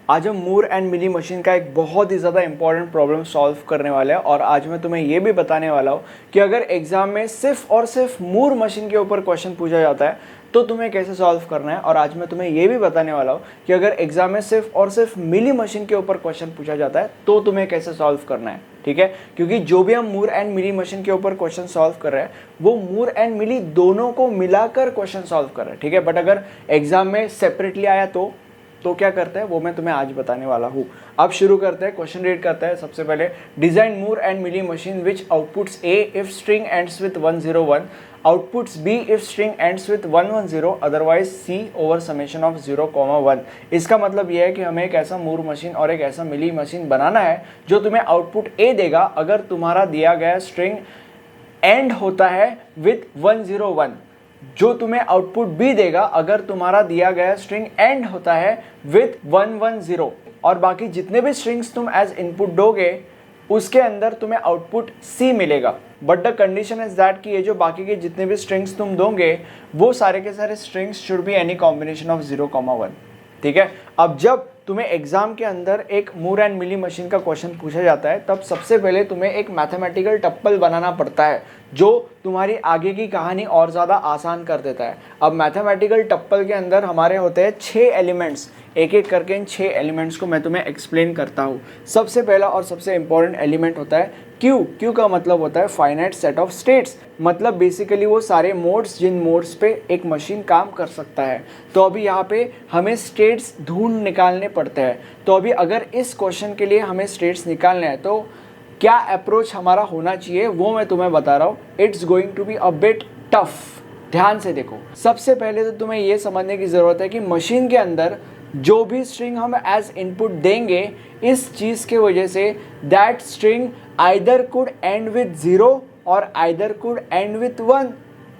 आज हम मूर and Mealy machine का एक बहुत ही ज़्यादा इंपॉर्टेंट प्रॉब्लम सॉल्व करने वाले हैं और आज मैं तुम्हें ये भी बताने वाला हूँ कि अगर एग्जाम में सिर्फ और सिर्फ मूर मशीन के ऊपर क्वेश्चन पूछा जाता है तो तुम्हें कैसे सॉल्व करना है। और आज मैं तुम्हें ये भी बताने वाला हूँ कि अगर एग्जाम में सिर्फ और सिर्फ मिली मशीन के ऊपर क्वेश्चन पूछा जाता है तो तुम्हें कैसे सॉल्व करना है। ठीक है, क्योंकि जो भी हम मूर एंड मिली मशीन के ऊपर क्वेश्चन सॉल्व कर रहे हैं वो मूर एंड मिली दोनों को मिलाकर क्वेश्चन सॉल्व कर रहे हैं। ठीक है, बट अगर एग्जाम में सेपरेटली आया तो क्या करते हैं वो मैं तुम्हें आज बताने वाला हूँ। अब शुरू करते हैं, क्वेश्चन रीड करते हैं। सबसे पहले, design Moore and Mealy machine which outputs A if string ends with 101, outputs B if string ends with 110, otherwise C over summation of 0,1। इसका मतलब यह है कि हमें एक ऐसा मूर मशीन और एक ऐसा मिली मशीन बनाना है जो तुम्हें आउटपुट ए देगा अगर तुम्हारा दिया गया स्ट्रिंग एंड होता है विथ 101, जो तुम्हें आउटपुट बी देगा अगर तुम्हारा दिया गया स्ट्रिंग एंड होता है विथ 110, और बाकी जितने भी स्ट्रिंग्स तुम एज इनपुट दोगे उसके अंदर तुम्हें आउटपुट सी मिलेगा। But the condition is that कि ये जो बाकी के जितने भी स्ट्रिंग्स तुम दोगे वो सारे के सारे strings should be any combination of 0,1। ठीक है, अब जब तुम्हें एग्जाम के अंदर एक मूर एंड मिली मशीन का क्वेश्चन पूछा जाता है तब सबसे पहले तुम्हें एक मैथमेटिकल टप्पल बनाना पड़ता है जो तुम्हारी आगे की कहानी और ज़्यादा आसान कर देता है। अब मैथमेटिकल टप्पल के अंदर हमारे होते हैं 6 एलिमेंट्स, एक एक करके इन 6 एलिमेंट्स को मैं तुम्हें एक्सप्लेन करता हूँ। सबसे पहला और सबसे इंपॉर्टेंट एलिमेंट होता है क्यू का मतलब होता है फाइनाइट सेट ऑफ स्टेट्स, मतलब बेसिकली वो सारे मोड्स जिन मोड्स पे एक मशीन काम कर सकता है। तो अभी यहाँ पे हमें स्टेट्स ढूंढ निकालने पड़ते हैं। तो अभी अगर इस क्वेश्चन के लिए हमें स्टेट्स निकालने हैं तो क्या अप्रोच हमारा होना चाहिए वो मैं तुम्हें बता रहा हूँ। It's going to be a bit tough. ध्यान से देखो, सबसे पहले तो तुम्हें ये समझने की ज़रूरत है कि मशीन के अंदर जो भी स्ट्रिंग हम एज इनपुट देंगे इस चीज़ के वजह say that string either could and with 0 और आइदर कुड एंड विथ 1।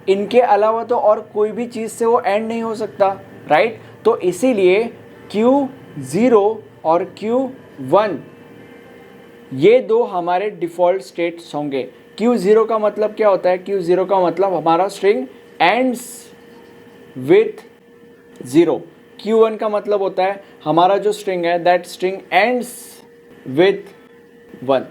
इनके अलावा तो और कोई भी चीज़ से वो एंड नहीं हो सकता, राइट। तो इसीलिए Q0 और Q1 ये दो हमारे डिफ़ॉल्ट स्टेट्स होंगे। Q0 का मतलब क्या होता है? Q0 का मतलब हमारा स्ट्रिंग एंड्स विथ 0। Q1 का मतलब होता है हमारा जो स्ट्रिंग है दैट स्ट्रिंग एंड्स विथ 1।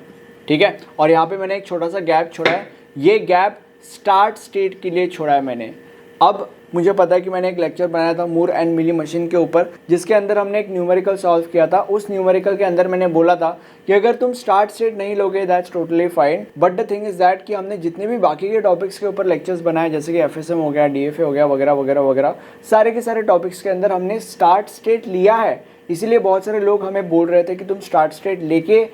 ठीक है, और यहाँ पे मैंने एक छोटा सा गैप छोड़ा है, ये गैप स्टार्ट स्टेट के लिए छोड़ा है मैंने। अब मुझे पता है कि मैंने एक लेक्चर बनाया था मूर एंड मिली मशीन के ऊपर जिसके अंदर हमने एक न्यूमेरिकल सॉल्व किया था। उस न्यूमेरिकल के अंदर मैंने बोला था कि अगर तुम स्टार्ट स्टेट नहीं लोगे that's totally fine, but the thing is that कि हमने जितने भी बाकी के टॉपिक्स के ऊपर लेक्चर्स बनाए जैसे कि FSM हो गया, DFA हो गया, वगैरह वगैरह वगैरह, सारे के सारे टॉपिक्स के अंदर हमने स्टार्ट स्टेट लिया है। इसीलिए बहुत सारे लोग हमें बोल रहे थे कि तुम स्टार्ट स्टेट लेके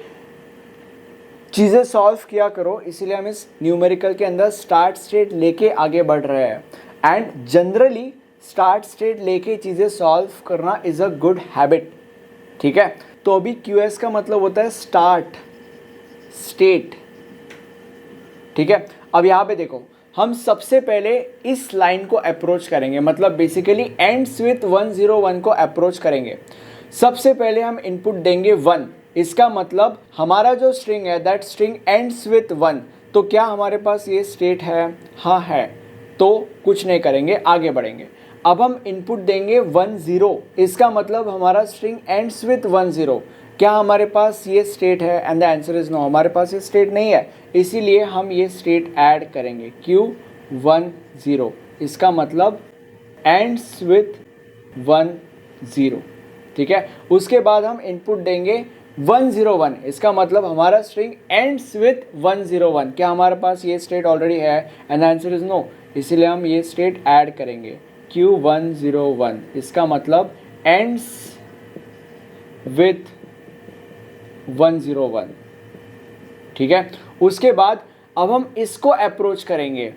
चीज़ें सॉल्व किया करो, इसीलिए हम इस न्यूमेरिकल के अंदर स्टार्ट स्टेट लेके आगे बढ़ रहे हैं। एंड जनरली स्टार्ट स्टेट लेके चीज़ें सॉल्व करना इज़ अ गुड हैबिट। ठीक है, तो अभी QS का मतलब होता है स्टार्ट स्टेट। ठीक है, अब यहाँ पे देखो, हम सबसे पहले इस लाइन को अप्रोच करेंगे, मतलब बेसिकली एंड्स विथ 101 को अप्रोच करेंगे। सबसे पहले हम इनपुट देंगे 1, इसका मतलब हमारा जो स्ट्रिंग है दैट स्ट्रिंग एंड्स विथ 1। तो क्या हमारे पास ये स्टेट है? हाँ है, तो कुछ नहीं करेंगे, आगे बढ़ेंगे। अब हम इनपुट देंगे 10, इसका मतलब हमारा स्ट्रिंग एंड्स विथ 10। क्या हमारे पास ये स्टेट है? And the answer is no, हमारे पास ये स्टेट नहीं है, इसीलिए हम ये स्टेट ऐड करेंगे Q10, इसका मतलब एंड्स विथ 10। ठीक है, उसके बाद हम इनपुट देंगे 101, इसका मतलब हमारा स्ट्रिंग एंड्स विथ 101। क्या हमारे पास ये स्टेट ऑलरेडी है? And the answer is no, इसीलिए हम ये स्टेट ऐड करेंगे Q101, इसका मतलब एंड्स विथ 101। ठीक है, उसके बाद अब हम इसको अप्रोच करेंगे।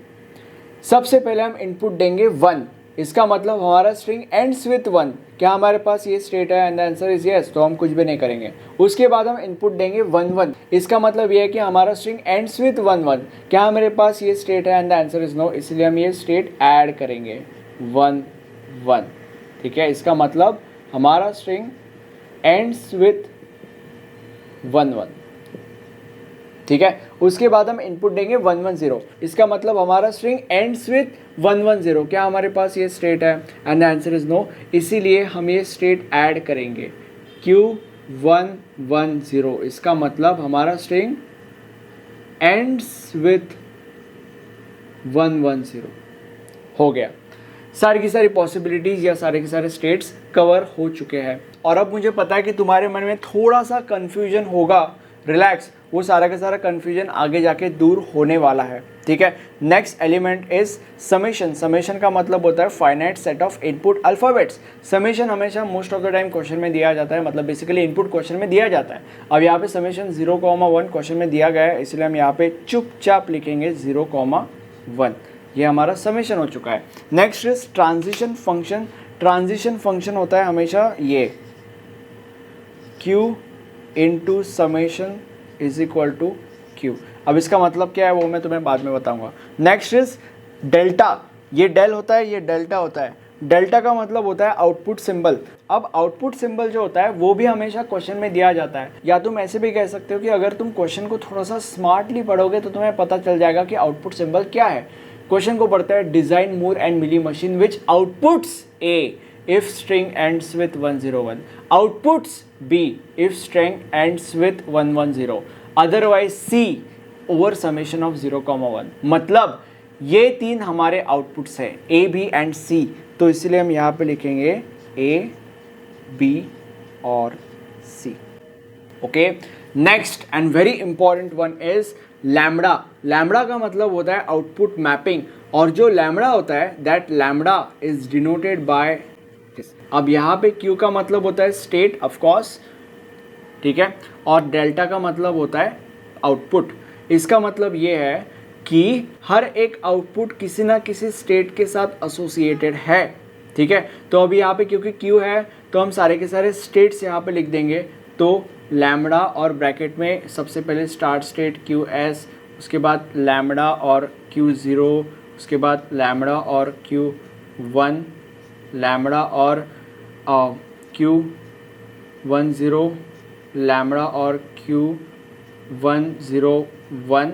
सबसे पहले हम इनपुट देंगे 1, इसका मतलब हमारा स्ट्रिंग एंड्स विथ 1। क्या हमारे पास ये स्टेट है? And the answer is yes, तो हम कुछ भी नहीं करेंगे। उसके बाद हम इनपुट देंगे 11, इसका मतलब ये है कि हमारा स्ट्रिंग एंड्स विथ 11। क्या हमारे पास ये स्टेट है? And the answer is no, इसलिए हम ये स्टेट ऐड करेंगे 11। ठीक है, इसका मतलब हमारा स्ट्रिंग एंड्स विथ 11। ठीक है, उसके बाद हम इनपुट देंगे 110, इसका मतलब हमारा स्ट्रिंग एंड्स विथ 110। क्या हमारे पास ये स्टेट है? And the answer is no, इसीलिए हम ये स्टेट ऐड करेंगे Q110, इसका मतलब हमारा स्ट्रिंग एंड्स विथ 110 हो गया। सारी की सारी पॉसिबिलिटीज या सारे के सारे स्टेट्स कवर हो चुके हैं। और अब मुझे पता है कि तुम्हारे मन में थोड़ा सा कंफ्यूजन होगा, रिलैक्स, वो सारा का सारा कंफ्यूजन आगे जाके दूर होने वाला है, ठीक है। Next element is summation. Summation का मतलब होता है finite set of input alphabets. Summation हमेशा most of the time question में दिया जाता है, मतलब बेसिकली इनपुट क्वेश्चन में दिया जाता है। अब यहाँ पे समेशन 0,1 क्वेश्चन में दिया गया है, इसलिए हम यहाँ पे चुपचाप लिखेंगे 0,1। ये हमारा समेशन हो चुका है। Next is transition function. Transition function होता है हमेशा ये Q into summation is equal to Q। अब इसका मतलब क्या है वो मैं तुम्हें बाद में बताऊंगा। Next is delta. ये डेल होता है, ये डेल्टा होता है। डेल्टा का मतलब होता है आउटपुट सिंबल। अब आउटपुट सिंबल जो होता है वो भी हमेशा क्वेश्चन में दिया जाता है, या तुम ऐसे भी कह सकते हो कि अगर तुम क्वेश्चन को थोड़ा सा स्मार्टली पढ़ोगे तो तुम्हें पता चल जाएगा कि आउटपुट सिंबल क्या है। क्वेश्चन को पढ़ता है design Moore and Mealy machine which outputs A if string ends with 101, outputs B if string ends with 110, otherwise C over summation of 0,1। मतलब ये तीन हमारे आउटपुट्स हैं A, B एंड C, तो इसलिए हम यहाँ पे लिखेंगे A, B और C। Okay, next and very important one is lambda. Lambda का मतलब होता है आउटपुट मैपिंग, और जो लैम्बडा होता है that lambda is denoted by. अब यहाँ पे Q का मतलब होता है स्टेट ऑफ कोर्स, ठीक है, और डेल्टा का मतलब होता है आउटपुट। इसका मतलब ये है कि हर एक आउटपुट किसी ना किसी स्टेट के साथ एसोसिएटेड है, ठीक है। तो अभी यहाँ पे क्योंकि Q है तो हम सारे के सारे स्टेट्स यहाँ पे लिख देंगे। तो लैम्बडा और ब्रैकेट में सबसे पहले स्टार्ट स्टेट QS, उसके बाद लैम्बडा और Q0, उसके बाद लैम्बडा और Q1, लैम्बडा और Q10, लैम्बडा और Q101,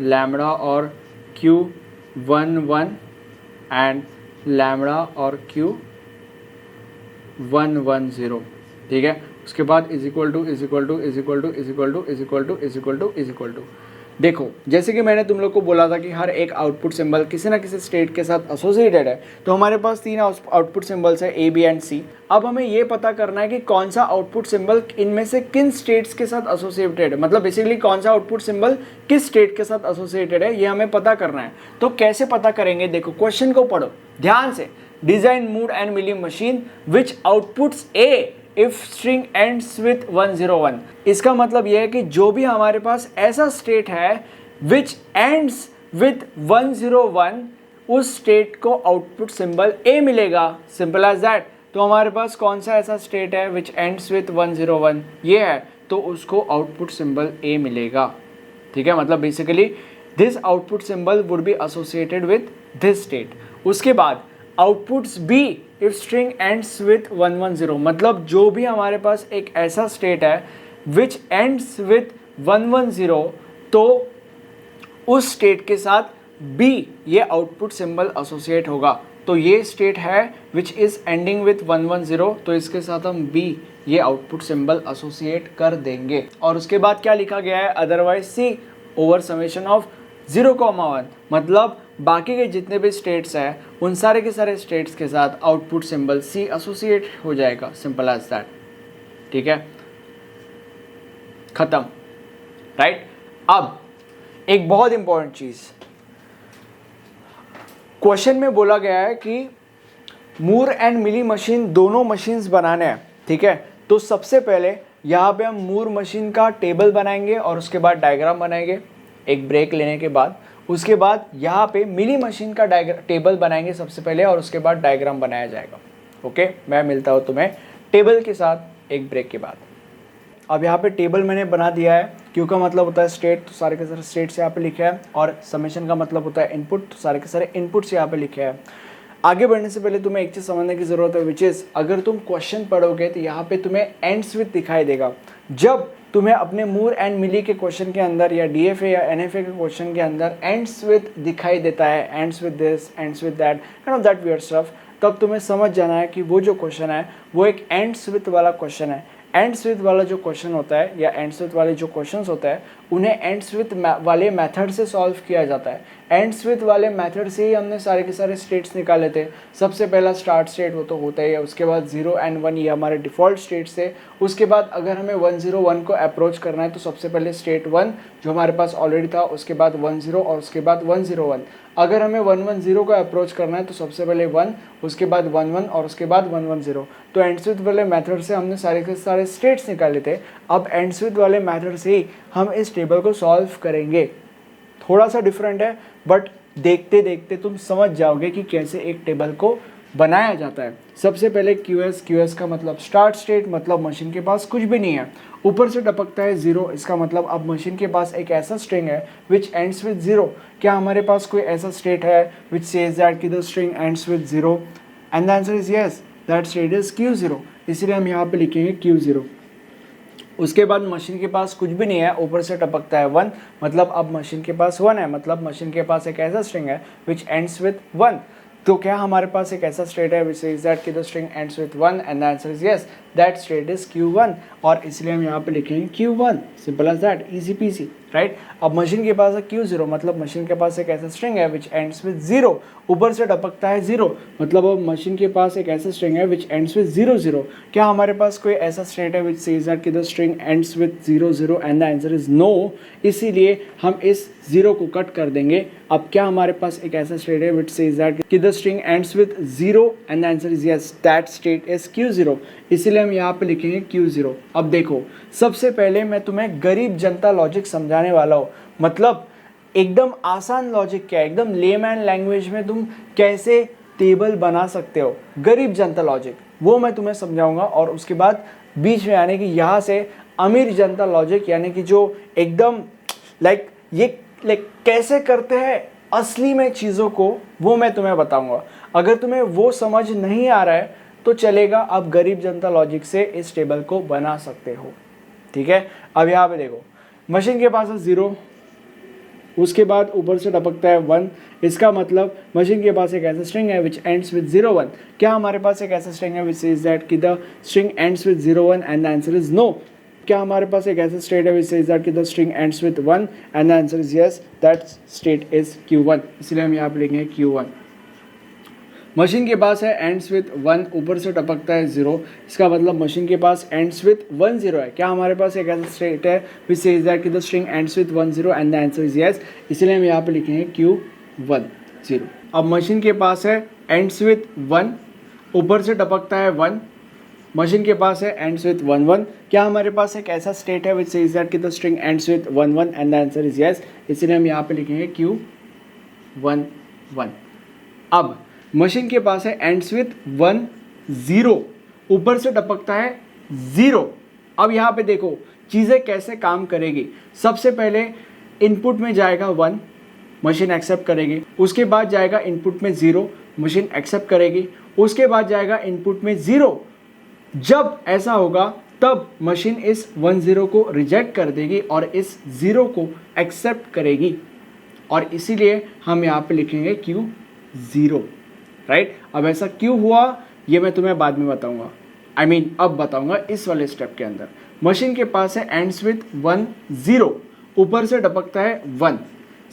लैम्बडा और Q11 एंड लैम्बडा और Q110, ठीक है। उसके बाद is equal to is equal to is equal to is equal to is equal to is equal to is equal to. देखो, जैसे कि मैंने तुम लोग को बोला था कि हर एक आउटपुट सिंबल किसी ना किसी स्टेट के साथ एसोसिएटेड है, तो हमारे पास तीन आउटपुट सिंबल्स है A, B एंड C। अब हमें ये पता करना है कि कौन सा आउटपुट सिंबल इनमें से किन स्टेट्स के साथ एसोसिएटेड है, मतलब बेसिकली कौन सा आउटपुट सिंबल किस स्टेट के साथ एसोसिएटेड है, ये हमें पता करना है। तो कैसे पता करेंगे? देखो, क्वेश्चन को पढ़ो ध्यान से। Design Moore and Mealy machine which outputs A if string ends with 101। इसका मतलब यह है कि जो भी हमारे पास ऐसा स्टेट है विच एंड्स विथ 101, उस स्टेट को आउटपुट सिंबल A मिलेगा, सिंपल एज दैट। तो हमारे पास कौन सा ऐसा स्टेट है विच एंड्स विथ 101, ये है, तो उसको आउटपुट सिंबल A मिलेगा, ठीक है। मतलब basically this output symbol would be associated with this state. उसके बाद outputs B if string ends with 110, मतलब जो भी हमारे पास एक ऐसा स्टेट है विच एंड्स विथ 110, तो उस स्टेट के साथ B ये आउटपुट सिंबल एसोसिएट होगा। तो ये स्टेट है विच इज एंडिंग विथ 110, तो इसके साथ हम B ये आउटपुट सिंबल एसोसिएट कर देंगे। और उसके बाद क्या लिखा गया है? Otherwise C over summation of 0,1, मतलब बाकी के जितने भी स्टेट्स हैं उन सारे के सारे स्टेट्स के साथ आउटपुट सिंबल C एसोसिएट हो जाएगा, सिंपल एज दैट, ठीक है, खत्म, राइट। अब एक बहुत इंपॉर्टेंट चीज, क्वेश्चन में बोला गया है कि मूर एंड मिली मशीन दोनों मशीन्स बनाने हैं, ठीक है। तो सबसे पहले यहाँ पे हम मूर मशीन का टेबल बनाएंगे और उसके बाद डायग्राम बनाएंगे एक ब्रेक लेने के बाद। उसके बाद यहाँ पे मिली मशीन का टेबल बनाएंगे सबसे पहले और उसके बाद डायग्राम बनाया जाएगा। ओके, मैं मिलता हूँ तुम्हें टेबल के साथ एक ब्रेक के बाद। अब यहाँ पे टेबल मैंने बना दिया है। क्यू का मतलब होता है स्टेट, तो सारे के सारे स्टेट्स यहाँ पे लिखे हैं, और समेशन का मतलब होता है इनपुट, तो सारे के सारे इनपुट्स यहाँ पे लिखे हैं। आगे बढ़ने से पहले तुम्हें एक चीज़ समझने की ज़रूरत है, विच इज़ अगर तुम क्वेश्चन पढ़ोगे तो यहाँ पे तुम्हें एंड्स विथ दिखाई देगा। जब तुम्हें अपने मूर एंड मिली के क्वेश्चन के अंदर या DFA या NFA के क्वेश्चन के अंदर एंड्स विथ दिखाई देता है, ends with this, ends with that, kind of that weird stuff, तब तुम्हें समझ जाना है कि वो जो क्वेश्चन है वो एक एंड्स विथ वाला क्वेश्चन है। एंड्स विथ वाला जो क्वेश्चन होता है या एंड्स विथ वाले जो क्वेश्चंस होते हैं उन्हें एंड्स विथ वाले मेथड से सॉल्व किया जाता है। एंड्स विथ वाले मेथड से ही हमने सारे के सारे स्टेट्स निकाले थे। सबसे पहला स्टार्ट स्टेट वो तो होता ही है, उसके बाद 0 and 1 ये हमारे डिफ़ॉल्ट स्टेट्स थे। उसके बाद अगर हमें 101 को अप्रोच करना है तो सबसे पहले स्टेट 1 जो हमारे पास ऑलरेडी था, उसके बाद 10 और उसके बाद 101। अगर हमें 110 को अप्रोच करना है तो सबसे पहले 1, उसके बाद 11 और उसके बाद 110। तो एंड्स विथ वाले मेथड से हमने सारे के सारे स्टेट्स निकाले थे। अब एंड्स विथ वाले मेथड से ही हम इस टेबल को सॉल्व करेंगे। थोड़ा सा डिफरेंट है बट देखते देखते तुम समझ जाओगे कि कैसे एक टेबल को बनाया जाता है। सबसे पहले क्यूएस का मतलब स्टार्ट स्टेट, मतलब मशीन के पास कुछ भी नहीं है, ऊपर से टपकता है 0। इसका मतलब अब मशीन के पास एक ऐसा स्ट्रिंग है विच एंड्स विद 0। क्या हमारे पास कोई ऐसा स्टेट है विच सेज दैट कि the string ends with 0? And the answer is yes, that state is Q0। इसलिए हम यहाँ पे लिखेंगे Q0। उसके बाद मशीन के पास कुछ भी नहीं है, ऊपर से टपकता है 1, मतलब अब मशीन के पास 1 है, मतलब मशीन के पास एक ऐसा स्ट्रिंग है विच एंड्स विद 1। तो क्या हमारे पास एक ऐसा स्टेट है विच सेज दैट कि the string ends with 1? And the answer is yes, that state is Q1। और इसलिए हम यहाँ पे लिखेंगे Q1। Simple as that, easy peasy, right. अब मशीन के पास है Q0, मतलब मशीन के पास एक ऐसा स्ट्रिंग है विच एंड्स विद 0, ऊपर से टपकता है 0, मतलब अब मशीन के पास एक ऐसा स्ट्रिंग है विच एंड्स विद 0 0। क्या हमारे पास कोई ऐसा स्टेट है विच सेज दैट कि the string ends with 0 0? And the answer is no. इसीलिए हम इस 0 को कट कर देंगे। अब क्या हमारे पास एक ऐसा स्टेट है विच सेज दैट कि the string ends with 0? And the answer is yes, that state is Q0। इसलिए हम यहाँ पे लिखेंगे Q0। अब देखो, सबसे पहले मैं तुम्हें गरीब जनता लॉजिक समझाने वाला हूँ, मतलब एकदम आसान लॉजिक क्या है, एकदम लेमैन लैंग्वेज में तुम कैसे टेबल बना सकते हो, गरीब जनता लॉजिक, वो मैं तुम्हें समझाऊंगा। और उसके बाद बीच में यानी कि यहाँ से अमीर जनता लॉजिक, यानी कि जो एकदम ये कैसे करते हैं असली में चीज़ों को, वो मैं तुम्हें बताऊंगा। अगर तुम्हें वो समझ नहीं आ रहा है तो चलेगा, आप गरीब जनता लॉजिक से इस टेबल को बना सकते हो, ठीक है। अब यहाँ पे देखो, मशीन के पास है 0, उसके बाद ऊपर से टपकता है 1। इसका मतलब मशीन के पास एक ऐसा स्ट्रिंग है विच एंड्स विद 0 1। क्या हमारे पास एक ऐसा स्ट्रिंग है विच सेज दैट कि the string ends with 0 1? And the answer is no. क्या हमारे पास एक ऐसा स्टेट है विच सेज दैट कि the string ends with 1? And the answer is yes, that state is Q1। इसलिए हम यहाँ पे लिखेंगे Q1। मशीन के पास है एंड्स विथ 1, ऊपर से टपकता है 0। इसका मतलब मशीन के पास एंड्स विथ 1 0 है। क्या हमारे पास एक ऐसा स्टेट है विच सेज दैट कि the string ends with 1 0? And the answer is yes. इसलिए हम यहाँ पे लिखेंगे Q1 0। अब मशीन के पास है एंड्स विथ 1, ऊपर से टपकता है 1। मशीन के पास है एंड्स विथ 1 1। क्या हमारे पास एक ऐसा स्टेट है विच सेज दैट कि the string ends with 1 1? And the answer is yes. इसलिए हम यहाँ पे लिखेंगे Q1 1। अब मशीन के पास है एंड्स विथ 1 0, ऊपर से टपकता है 0। अब यहाँ पे देखो चीज़ें कैसे काम करेगी। सबसे पहले इनपुट में जाएगा 1, मशीन एक्सेप्ट करेगी। उसके बाद जाएगा इनपुट में 0, मशीन एक्सेप्ट करेगी। उसके बाद जाएगा इनपुट में 0। जब ऐसा होगा तब मशीन इस 1 0 को रिजेक्ट कर देगी और इस 0 को एक्सेप्ट करेगी, और इसीलिए हम यहाँ पे लिखेंगे Q0, राइट। अब ऐसा क्यों हुआ ये मैं तुम्हें बाद में बताऊंगा, अब बताऊंगा इस वाले स्टेप के अंदर। मशीन के पास है एंड्स विथ 1 0, ऊपर से टपकता है 1।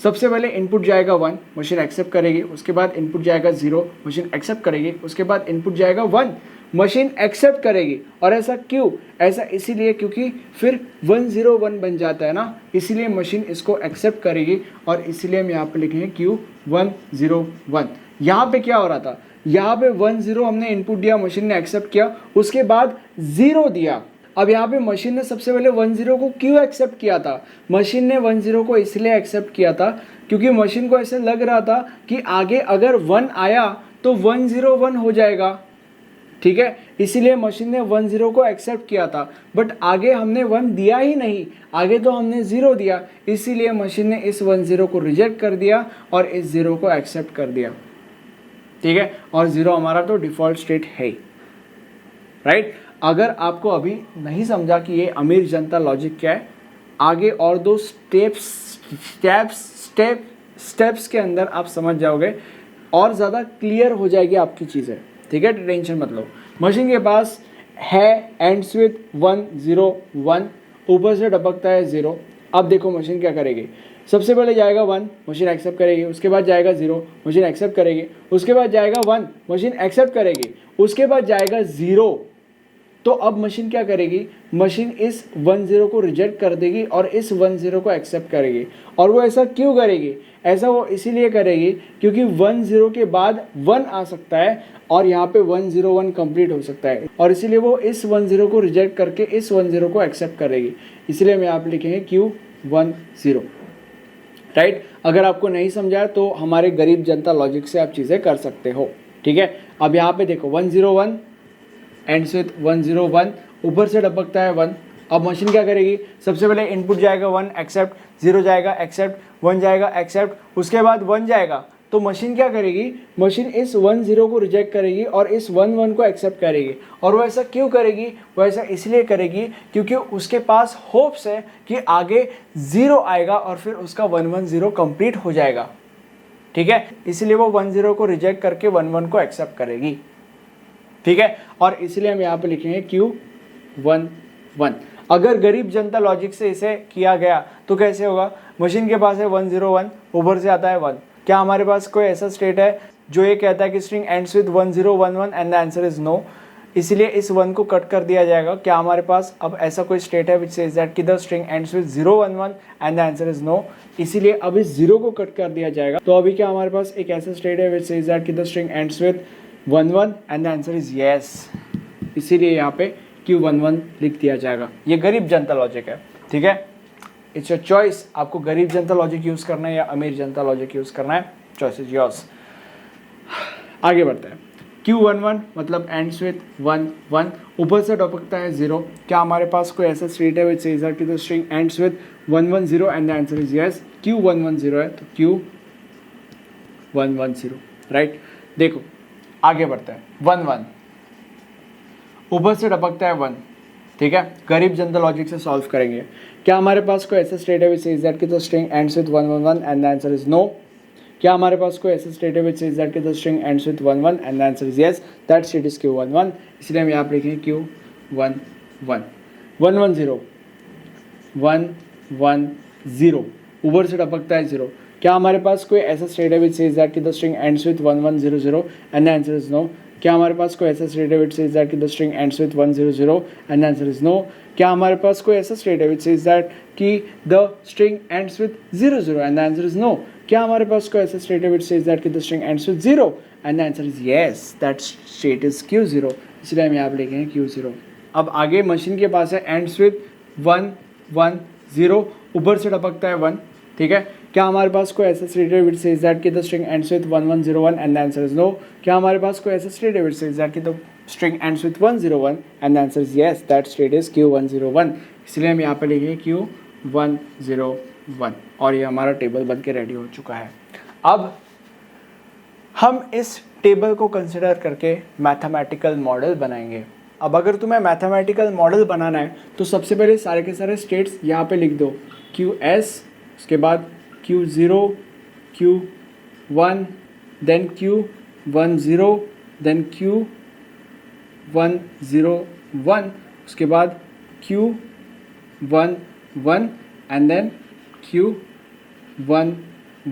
सबसे पहले इनपुट जाएगा 1, मशीन एक्सेप्ट करेगी। उसके बाद इनपुट जाएगा 0, मशीन एक्सेप्ट करेगी। उसके बाद इनपुट जाएगा 1, मशीन एक्सेप्ट करेगी। और ऐसा क्यों? ऐसा इसीलिए क्योंकि फिर 1 0 1 बन जाता है ना, इसीलिए मशीन इसको एक्सेप्ट करेगी, और इसीलिए हम यहाँ पे लिखेंगे Q1 0 1। यहाँ पे क्या हो रहा था, यहाँ पे 1 0 हमने इनपुट दिया, मशीन ने एक्सेप्ट किया, उसके बाद 0 दिया। अब यहाँ पे मशीन ने सबसे पहले 1 0 को क्यों एक्सेप्ट किया था? मशीन ने 1 0 को इसलिए एक्सेप्ट किया था क्योंकि मशीन को ऐसे लग रहा था कि आगे अगर 1 आया तो 1 0 1 हो जाएगा, ठीक है। इसीलिए मशीन ने 1 0 को एक्सेप्ट किया था, बट आगे हमने 1 दिया ही नहीं, आगे तो हमने 0 दिया। इसीलिए मशीन ने इस 1 0 को रिजेक्ट कर दिया और इस 0 को एक्सेप्ट कर दिया, ठीक है। और 0 हमारा तो डिफॉल्ट स्टेट है, राइट। अगर आपको अभी नहीं समझा कि ये अमीर जनता लॉजिक क्या है, आगे और 2 स्टेप्स के अंदर आप समझ जाओगे और ज़्यादा क्लियर हो जाएगी आपकी चीज़ें, ठीक है, टेंशन मत लो। मशीन के पास है एंड्स विथ 1 0 1, ऊपर से टपकता है 0। अब देखो मशीन क्या करेगी, सबसे पहले जाएगा 1, मशीन एक्सेप्ट करेगी, उसके बाद जाएगा 0, मशीन एक्सेप्ट करेगी, उसके बाद जाएगा 1, मशीन एक्सेप्ट करेगी, उसके बाद जाएगा 0। तो अब मशीन क्या करेगी, मशीन इस 1 0 को रिजेक्ट कर देगी और इस 1 0 को एक्सेप्ट करेगी। और वो ऐसा क्यों करेगी, ऐसा वो इसीलिए करेगी क्योंकि 1 0 के बाद 1 आ सकता है और यहाँ पे 1 0 1 कंप्लीट हो सकता है, और इसीलिए वो इस 1 0 को रिजेक्ट करके इस 1 0 को एक्सेप्ट करेगी। इसलिए हम यहाँ पे लिखेंगे Q1 0, राइट। अगर आपको नहीं समझा तो हमारे गरीब जनता लॉजिक से आप चीज़ें कर सकते हो, ठीक है। अब यहाँ पे देखो 1 0 1 एंड्स विथ 1 0 1, ऊपर से टपकता है 1। अब मशीन क्या करेगी, सबसे पहले इनपुट जाएगा 1 एक्सेप्ट, 0 जाएगा एक्सेप्ट, 1 जाएगा एक्सेप्ट, उसके बाद 1 जाएगा। तो मशीन क्या करेगी, मशीन इस 1 0 को रिजेक्ट करेगी और इस 1 1 को एक्सेप्ट करेगी। और वो ऐसा क्यों करेगी, वो ऐसा इसलिए करेगी क्योंकि उसके पास होप्स है कि आगे 0 आएगा और फिर उसका 1 1 0 कंप्लीट हो जाएगा, ठीक है। इसलिए वो 1 0 को रिजेक्ट करके 1 1 को एक्सेप्ट करेगी, ठीक है। और इसलिए हम यहाँ पे लिखेंगे Q1 1। अगर गरीब जनता लॉजिक से इसे किया गया तो कैसे होगा, मशीन के पास है 1 0 1, ऊपर से आता है 1। क्या हमारे पास कोई ऐसा स्टेट है जो ये कहता है कि string ends with 1 0 1 1 and the answer is no, इसलिए इस 1 को कट कर दिया जाएगा। क्या हमारे पास अब ऐसा कोई स्टेट है विच सेज दैट कि the string ends with 0 1 1 and the answer is no, इसीलिए अब इस 0 को कट कर दिया जाएगा। तो अभी क्या हमारे पास एक ऐसा स्टेट है विच सेज दैट कि the string ends with 1 1 and the answer is yes, इसीलिए यहाँ पे Q1 1 लिख दिया जाएगा। ये गरीब जनता लॉजिक है, ठीक है। इट्स योर चॉइस, आपको गरीब जनता लॉजिक यूज करना है या अमीर जनता लॉजिक यूज करना है, चॉइस इज योर्स। आगे बढ़ते हैं। Q1 1 मतलब एंड्स विथ 1 1, ऊपर से टपकता है 0। क्या हमारे पास कोई ऐसा स्टेट है विच सेज दैट कि the string ends with 1 1 0 and the answer is yes, Q1 1 0 है तो Q1 1 0, राइट। देखो आगे बढ़ते हैं, 1 1 ऊपर से टपकता है 1, ठीक है। गरीब जनता लॉजिक से सॉल्व करेंगे। क्या हमारे पास कोई ऐसा स्टेट है विच सेज दैट कि the string ends with 1 1 1 and the answer is no. क्या हमारे पास कोई ऐसा स्टेट है विच सेज दैट कि the string ends with 1 1 and the answer is yes, that state is Q1 1, इसलिए हम यहाँ पे लिखेंगे Q1 1 1 1 0 1 1 0, ऊपर से टपकता है 0। क्या हमारे पास कोई ऐसा स्टेट है विच सेज दैट कि the string ends with 1 1 0 0 and the answer is no. क्या हमारे पास कोई ऐसा स्टेट है विच सेज दैट कि the string ends with 1 0 0 and the answer is no. क्या हमारे पास कोई ऐसा स्टेट है विच सेज दैट कि the string ends with 0 0 and the answer is no. क्या हमारे पास कोई ऐसा स्टेट है विच सेज दैट कि the string ends with 0 and the answer is yes, that state is Q0, इसलिए हम यहाँ पे लिखेंगे Q0। अब आगे मशीन के पास है एंड्स विथ 1 1 0, ऊपर से टपकता है 1, ठीक है। क्या हमारे पास कोई ऐसा स्टेट है विच सेज दैट कि the string ends with 1 1 0 1 and the answer is no. क्या हमारे पास कोई ऐसा स्टेट है विच सेज दैट कि the string ends with 1 0 1 and the answer is yes, that state is Q1 0 1, इसलिए हम यहाँ पे लिखेंगे Q1 0 1। और ये हमारा टेबल बन के रेडी हो चुका है। अब हम इस टेबल को कंसिडर करके मैथमेटिकल मॉडल बनाएंगे। अब अगर तुम्हें मैथमेटिकल मॉडल बनाना है तो सबसे पहले सारे के सारे स्टेट्स यहाँ पे लिख दो, QS, उसके बाद Q0, Q1, then Q1 0, then Q1 0 1, उसके बाद Q1 1 and then Q1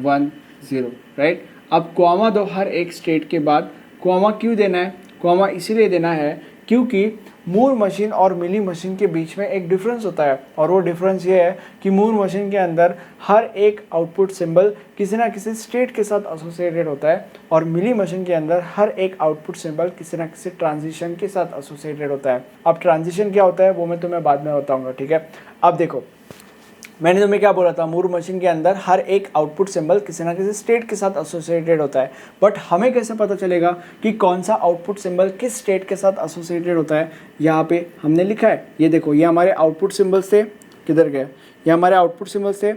1 0, right. अब कॉमा दो हर एक स्टेट के बाद। कॉमा क्यों देना है, कॉमा इसीलिए देना है क्योंकि मूर मशीन और मिली मशीन के बीच में एक डिफरेंस होता है, और वो डिफरेंस ये है कि मूर मशीन के अंदर हर एक आउटपुट सिंबल किसी ना किसी स्टेट के साथ एसोसिएटेड होता है, और मिली मशीन के अंदर हर एक आउटपुट सिंबल किसी ना किसी ट्रांजिशन के साथ एसोसिएटेड होता है। अब ट्रांजिशन क्या होता है वो मैं तुम्हें बाद में बताऊंगा, ठीक है। अब देखो मैंने तुम्हें क्या बोला था, मूर मशीन के अंदर हर एक आउटपुट सिंबल किसी ना किसी स्टेट के साथ एसोसिएटेड होता है, बट हमें कैसे पता चलेगा कि कौन सा आउटपुट सिंबल किस स्टेट के साथ एसोसिएटेड होता है। यहाँ पे हमने लिखा है, ये देखो, ये हमारे आउटपुट सिंबल्स थे, किधर गए, ये हमारे आउटपुट सिंबल्स थे,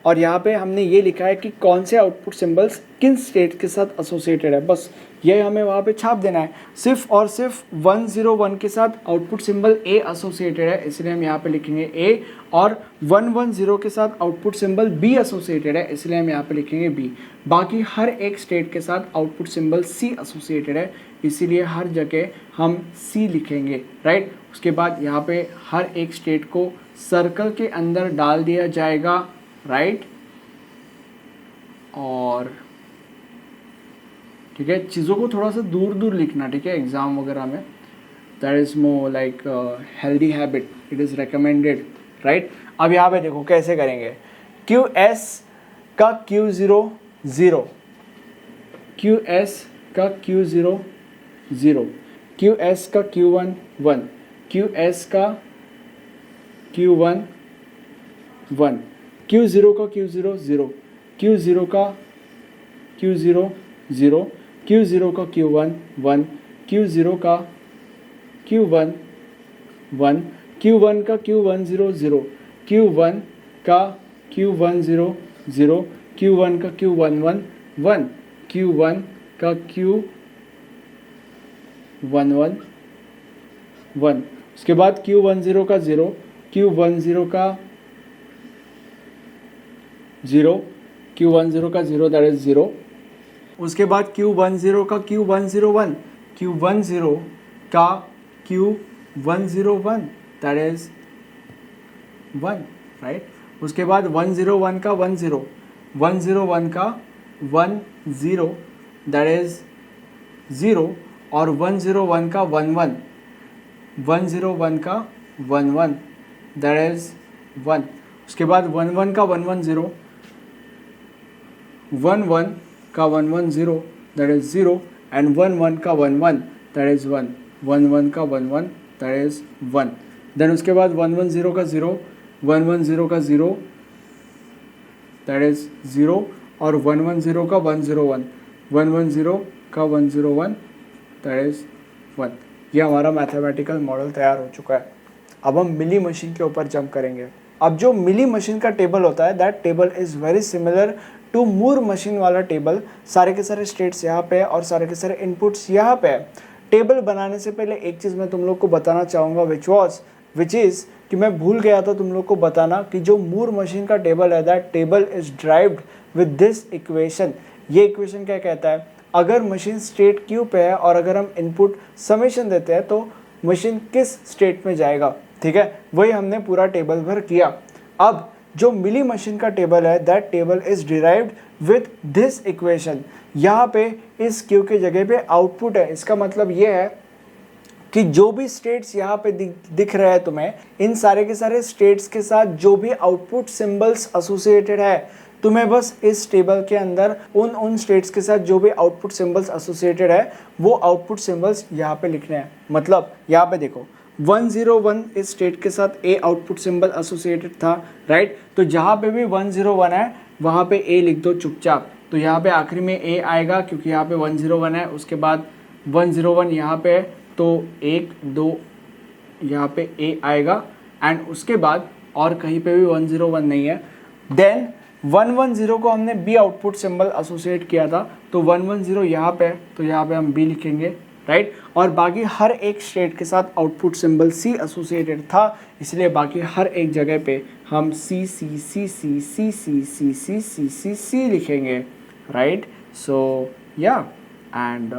और यहाँ पे हमने ये लिखा है कि कौन से आउटपुट सिंबल्स किन स्टेट के साथ एसोसिएटेड है, बस ये हमें वहाँ पे छाप देना है। सिर्फ और सिर्फ 1 0 1 के साथ आउटपुट सिंबल A एसोसिएटेड है, इसलिए हम यहाँ पे लिखेंगे A, और 1 1 0 के साथ आउटपुट सिंबल B एसोसिएटेड है, इसलिए हम यहाँ पे लिखेंगे B। बाकी हर एक स्टेट के साथ आउटपुट सिंबल C एसोसिएटेड है, इसीलिए हर जगह हम C लिखेंगे, राइट। उसके बाद यहाँ पे हर एक स्टेट को सर्कल के अंदर डाल दिया जाएगा, राइट। और ठीक है, चीज़ों को थोड़ा सा दूर दूर लिखना, ठीक है, एग्जाम वगैरह में। That is more like healthy habit, it is recommended, right. अब यहाँ पे देखो कैसे करेंगे। QS का Q0 0, QS का Q0 0, QS का Q1 1, QS का Q1 1, Q0 का Q0 0, Q0 का Q0 0, Q0 का Q1 1, Q0 का Q1 1, Q1 का Q1 0 0, Q1 का Q1 0 0, Q1 का Q1 1 1, Q1 का Q1 1 1। उसके बाद Q10 का 0, Q10 का 0, Q10 का 0 दैट इज 0। उसके बाद Q10 का Q101, Q10 का Q101 दैट इज 1, राइट। उसके बाद 101 का 10, 101 का 10 दैट इज 0, और 101 का 11, 101 का 11 दैट इज 1। उसके बाद 11 का 110, 11 का 110 दैट इज 0, एंड 11 का 11 दैट इज 1, 11 का 11 दैट इज 1। देन उसके बाद 110 का 0, 110 का 0 दैट इज 0, और 110 का 101, 110 का 101 दैट इज 1। ये हमारा मैथमेटिकल मॉडल तैयार हो चुका है। अब हम मिली मशीन के ऊपर जंप करेंगे। अब जो मिली मशीन का टेबल होता है, that table is very similar to Moore machine वाला टेबल। सारे के सारे स्टेट्स यहाँ पे है और सारे के सारे इनपुट्स यहाँ पे है। टेबल बनाने से पहले एक चीज़ मैं तुम लोग को बताना चाहूँगा विच इज़ कि मैं भूल गया था तुम लोग को बताना कि जो मूर मशीन का टेबल है, that table is derived with this equation. ये इक्वेशन क्या कहता है, अगर मशीन स्टेट क्यू पे है और अगर हम इनपुट समेशन देते हैं तो मशीन किस स्टेट में जाएगा, ठीक है। वही हमने पूरा टेबल भर किया। अब जो मिली मशीन का टेबल है, that table is derived with this equation. यहाँ पे इस क्यू के जगह पे आउटपुट है। इसका मतलब ये है कि जो भी स्टेट्स यहाँ पे दिख रहे हैं तुम्हें, इन सारे के सारे स्टेट्स के साथ जो भी आउटपुट सिंबल्स एसोसिएटेड है, तुम्हें बस इस टेबल के अंदर उन स्टेट्स के साथ जो भी आउटपुट सिंबल्स एसोसिएटेड है वो आउटपुट सिंबल्स यहाँ पे लिखने हैं। मतलब यहाँ पे देखो 101 इस स्टेट के साथ ए आउटपुट सिंबल एसोसिएटेड था, राइट। तो जहाँ पे भी 101 है वहाँ पे ए लिख दो चुपचाप। तो यहाँ पे आखिरी में ए आएगा क्योंकि यहाँ पे 101 है। उसके बाद 101 यहाँ पे है तो 1 2 यहाँ पे ए आएगा, एंड उसके बाद और कहीं पे भी 101 नहीं है। देन 110 को हमने बी आउटपुट सिंबल एसोसिएट किया था, तो 110 यहाँ पे है तो यहाँ पे हम बी लिखेंगे, राइट। और बाकी हर एक स्टेट के साथ आउटपुट सिंबल सी एसोसिएटेड था, इसलिए बाकी हर एक जगह पे हम सी सी सी सी सी सी सी सी सी सी सी लिखेंगे, राइट। सो या एंड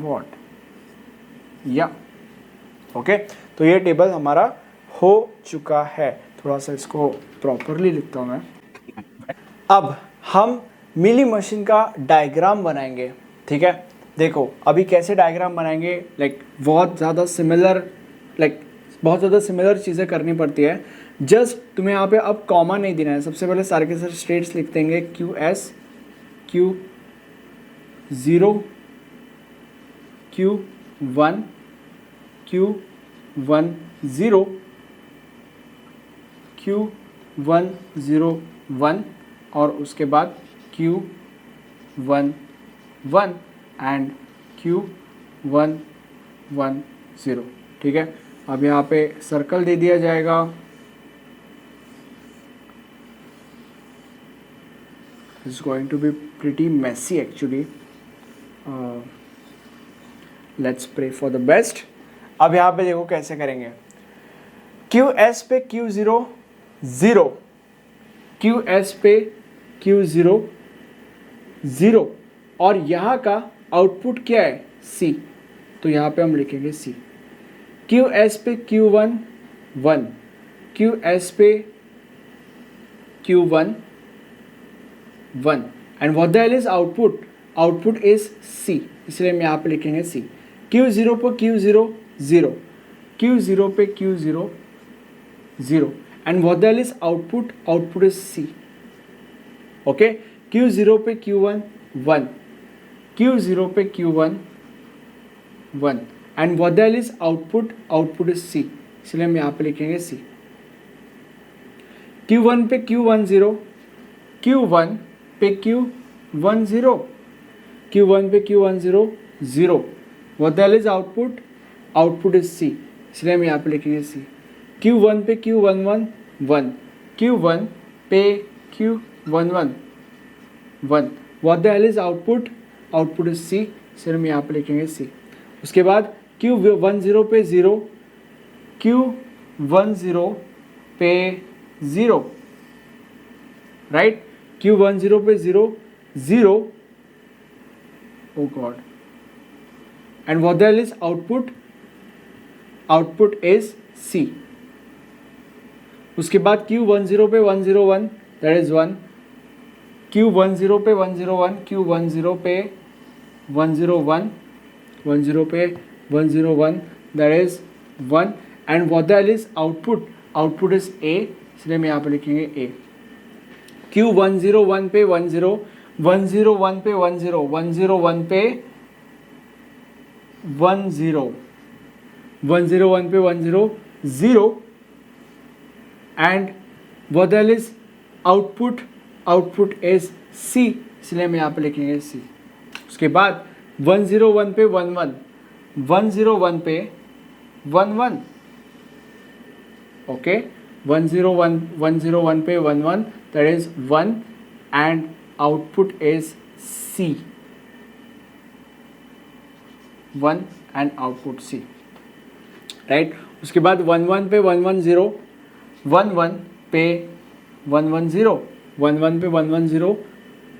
व्हाट या ओके। तो ये टेबल हमारा हो चुका है। थोड़ा सा इसको प्रॉपरली लिखता हूँ मैं। अब हम मिली मशीन का डायग्राम बनाएंगे, ठीक है। देखो अभी कैसे डायग्राम बनाएंगे, बहुत ज़्यादा सिमिलर चीज़ें करनी पड़ती है। जस्ट तुम्हें यहाँ पे अब कॉमा नहीं देना है। सबसे पहले सारे के सारे स्टेट्स लिख देंगे, QS Q0 Q1 Q10 Q101 और उसके बाद Q11 एंड Q110, ठीक है। अब यहाँ पे सर्कल दे दिया जाएगा। It's going to be pretty messy actually. Let's pray for the best. अब यहाँ पे देखो कैसे करेंगे। QS पे Q0 0, QS पे Q0 0, और यहाँ का आउटपुट क्या है, C, तो यहाँ पे हम लिखेंगे C। QS पे Q1 1, QS पे Q1 1 and what the hell is output, output is C, इसलिए हम यहाँ पे लिखेंगे C। Q0 पे Q0 0, Q0 पे Q0 0 and what the hell is output, output is C। Okay, Q0 पे Q1 1, Q0 पे Q1 1 and what the hell is output, output is C, इसलिए हम यहाँ पे लिखेंगे C। Q1 पे Q1 0, Q1 पे Q1 0, Q1 पे Q1 0 0, what the hell is output, output is C, इसलिए हम यहाँ पे लिखेंगे C। Q1 पे Q11 1, Q1 पे Q11 1, what the hell is output, output is C, इसलिए हम यहाँ पे लिखेंगे C। उसके बाद Q10 पे 0, Q10 पे 0, राइट, Q10 पे 0 0, oh god, and what the hell is output, output is C। उसके बाद Q10 पे 101, दैट इज 1, Q10 पे 101, Q10 पे 101, 10 पे 101, that is 1 and what the hell is output, output is A, इसलिए हम यहाँ पे लिखेंगे A। Q101 पे 10, 101 पे 10, 101 पे 10, 101 पे 10 0 and what the hell is output, output is C, इसलिए हम यहाँ पे लिखेंगे C। उसके बाद 101 पे 11, 101 पे 11, ओके, 101 पे 11, that is 1 and output is C, 1 and output C, right. उसके बाद 11 पे 110, 11 पे 110, 11 पे 110,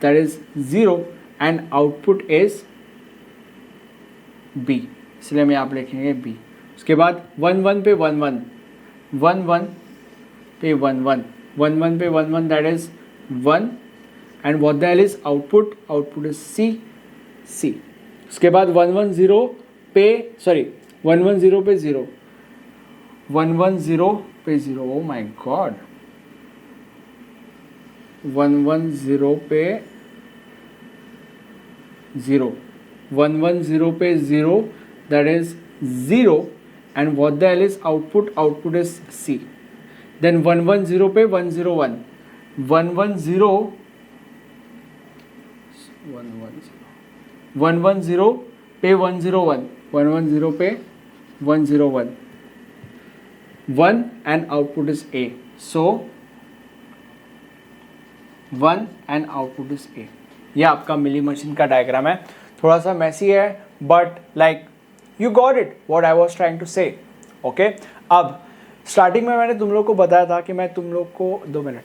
that is 0 and output is B, इसलिए हम यहाँ पे लिखेंगे B। उसके बाद 11 पे 11, 11 पे 11, 11 पे 11, that is 1 and what the hell is output, output is C, C। उसके बाद 110 पे 110 पे 0, 110 पे 0, ओ माय गॉड, 110 पे 0, 110 पे 0, that is 0 and what the hell is output, output is C। then 110 पे 101, 110 पे 101, 110 पे 101, 1 and output is A, so 1 and output is A। ये आपका मिली मशीन का डायग्राम है, थोड़ा सा मैसी है but like you got it what I was trying to say, okay. अब स्टार्टिंग में मैंने तुम लोग को बताया था कि मैं तुम लोग को 2 मिनट,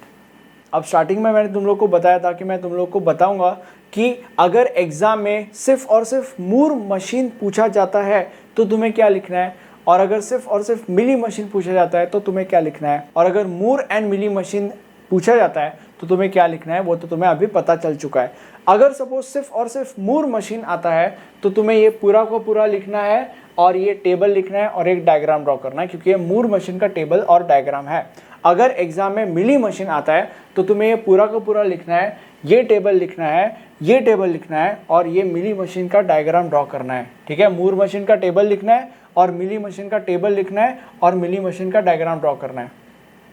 अब स्टार्टिंग में मैंने तुम लोग को बताया था कि मैं तुम लोग को बताऊंगा कि अगर एग्जाम में सिर्फ और सिर्फ मूर मशीन पूछा जाता है तो तुम्हें क्या लिखना है, और अगर सिर्फ और सिर्फ मिली मशीन पूछा जाता है तो तुम्हें क्या लिखना है, और अगर मूर एंड मिली मशीन पूछा जाता है तो तुम्हें क्या लिखना है, वो तो तुम्हें अभी पता चल चुका है। अगर सपोज सिर्फ और सिर्फ मूर मशीन आता है तो तुम्हें ये पूरा को पूरा लिखना है और ये टेबल लिखना है और एक डायग्राम ड्रॉ करना है, क्योंकि ये मूर मशीन का टेबल और डायग्राम है। अगर एग्जाम में मिली मशीन आता है तो तुम्हें ये पूरा का पूरा लिखना है, ये टेबल लिखना है, ये टेबल लिखना है और ये मिली मशीन का डायग्राम ड्रॉ करना है, ठीक है। मूर मशीन का टेबल लिखना है और मिली मशीन का टेबल लिखना है और मिली मशीन का डायग्राम ड्रॉ करना है,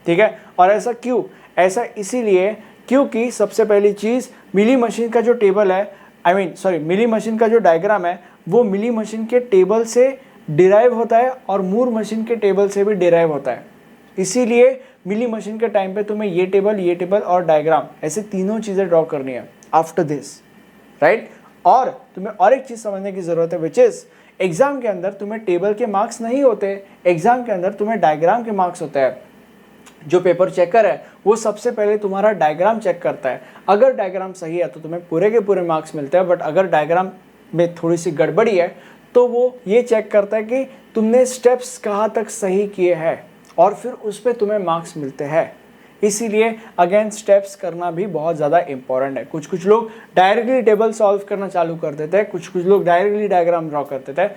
ठीक है। और ऐसा क्यों, ऐसा इसीलिए क्योंकि सबसे पहली चीज़ मिली मशीन का जो टेबल है, मिली मशीन का जो डायग्राम है वो मिली मशीन के टेबल से डिराइव होता है और मूर मशीन के टेबल से भी डिराइव होता है। इसीलिए मिली मशीन के टाइम पे तुम्हें ये टेबल और डायग्राम ऐसे तीनों चीज़ें ड्रॉ करनी है आफ्टर दिस, राइट। और तुम्हें और एक चीज़ समझने की ज़रूरत है, विच इज़ एग्जाम के अंदर तुम्हें टेबल के मार्क्स नहीं होते, एग्जाम के अंदर तुम्हें डायग्राम के मार्क्स होते हैं। जो पेपर चेकर है वो सबसे पहले तुम्हारा डायग्राम चेक करता है, अगर डायग्राम सही है तो तुम्हें पूरे के पूरे मार्क्स मिलते हैं, बट अगर डायग्राम में थोड़ी सी गड़बड़ी है तो वो ये चेक करता है कि तुमने स्टेप्स कहाँ तक सही किए हैं और फिर उस पर तुम्हें मार्क्स मिलते हैं। इसीलिए अगेन स्टेप्स करना भी बहुत ज़्यादा इंपॉर्टेंट है। कुछ कुछ लोग डायरेक्टली टेबल सॉल्व करना चालू कर देते हैं, कुछ कुछ लोग डायरेक्टली डायग्राम ड्रॉ कर देते हैं।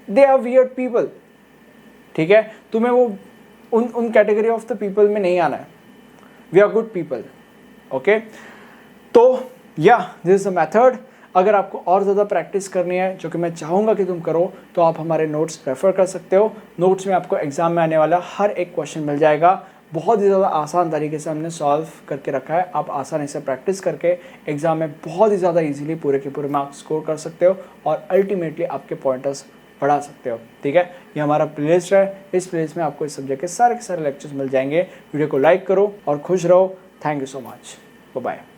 दे आर वियर्ड पीपल, ठीक है। तुम्हें वो उन कैटेगरी ऑफ द पीपल में नहीं आना है। We are good people, okay. तो या दिस इज द मेथड। अगर आपको और ज़्यादा प्रैक्टिस करनी है, जो कि मैं चाहूँगा कि तुम करो, तो आप हमारे नोट्स रेफ़र कर सकते हो। नोट्स में आपको एग्जाम में आने वाला हर एक क्वेश्चन मिल जाएगा। बहुत ही ज़्यादा आसान तरीके से हमने सॉल्व करके रखा है। आप आसानी से प्रैक्टिस करके एग्जाम में बहुत ही ज़्यादा ईजिली पूरे के पूरे मार्क्स स्कोर कर सकते हो और अल्टीमेटली आपके पॉइंटर्स बढ़ा सकते हो, ठीक है। ये हमारा प्लेलिस्ट है। इस प्लेलिस्ट में आपको इस सब्जेक्ट के सारे लेक्चर्स मिल जाएंगे। वीडियो को लाइक करो और खुश रहो। Thank you so much. Bye bye.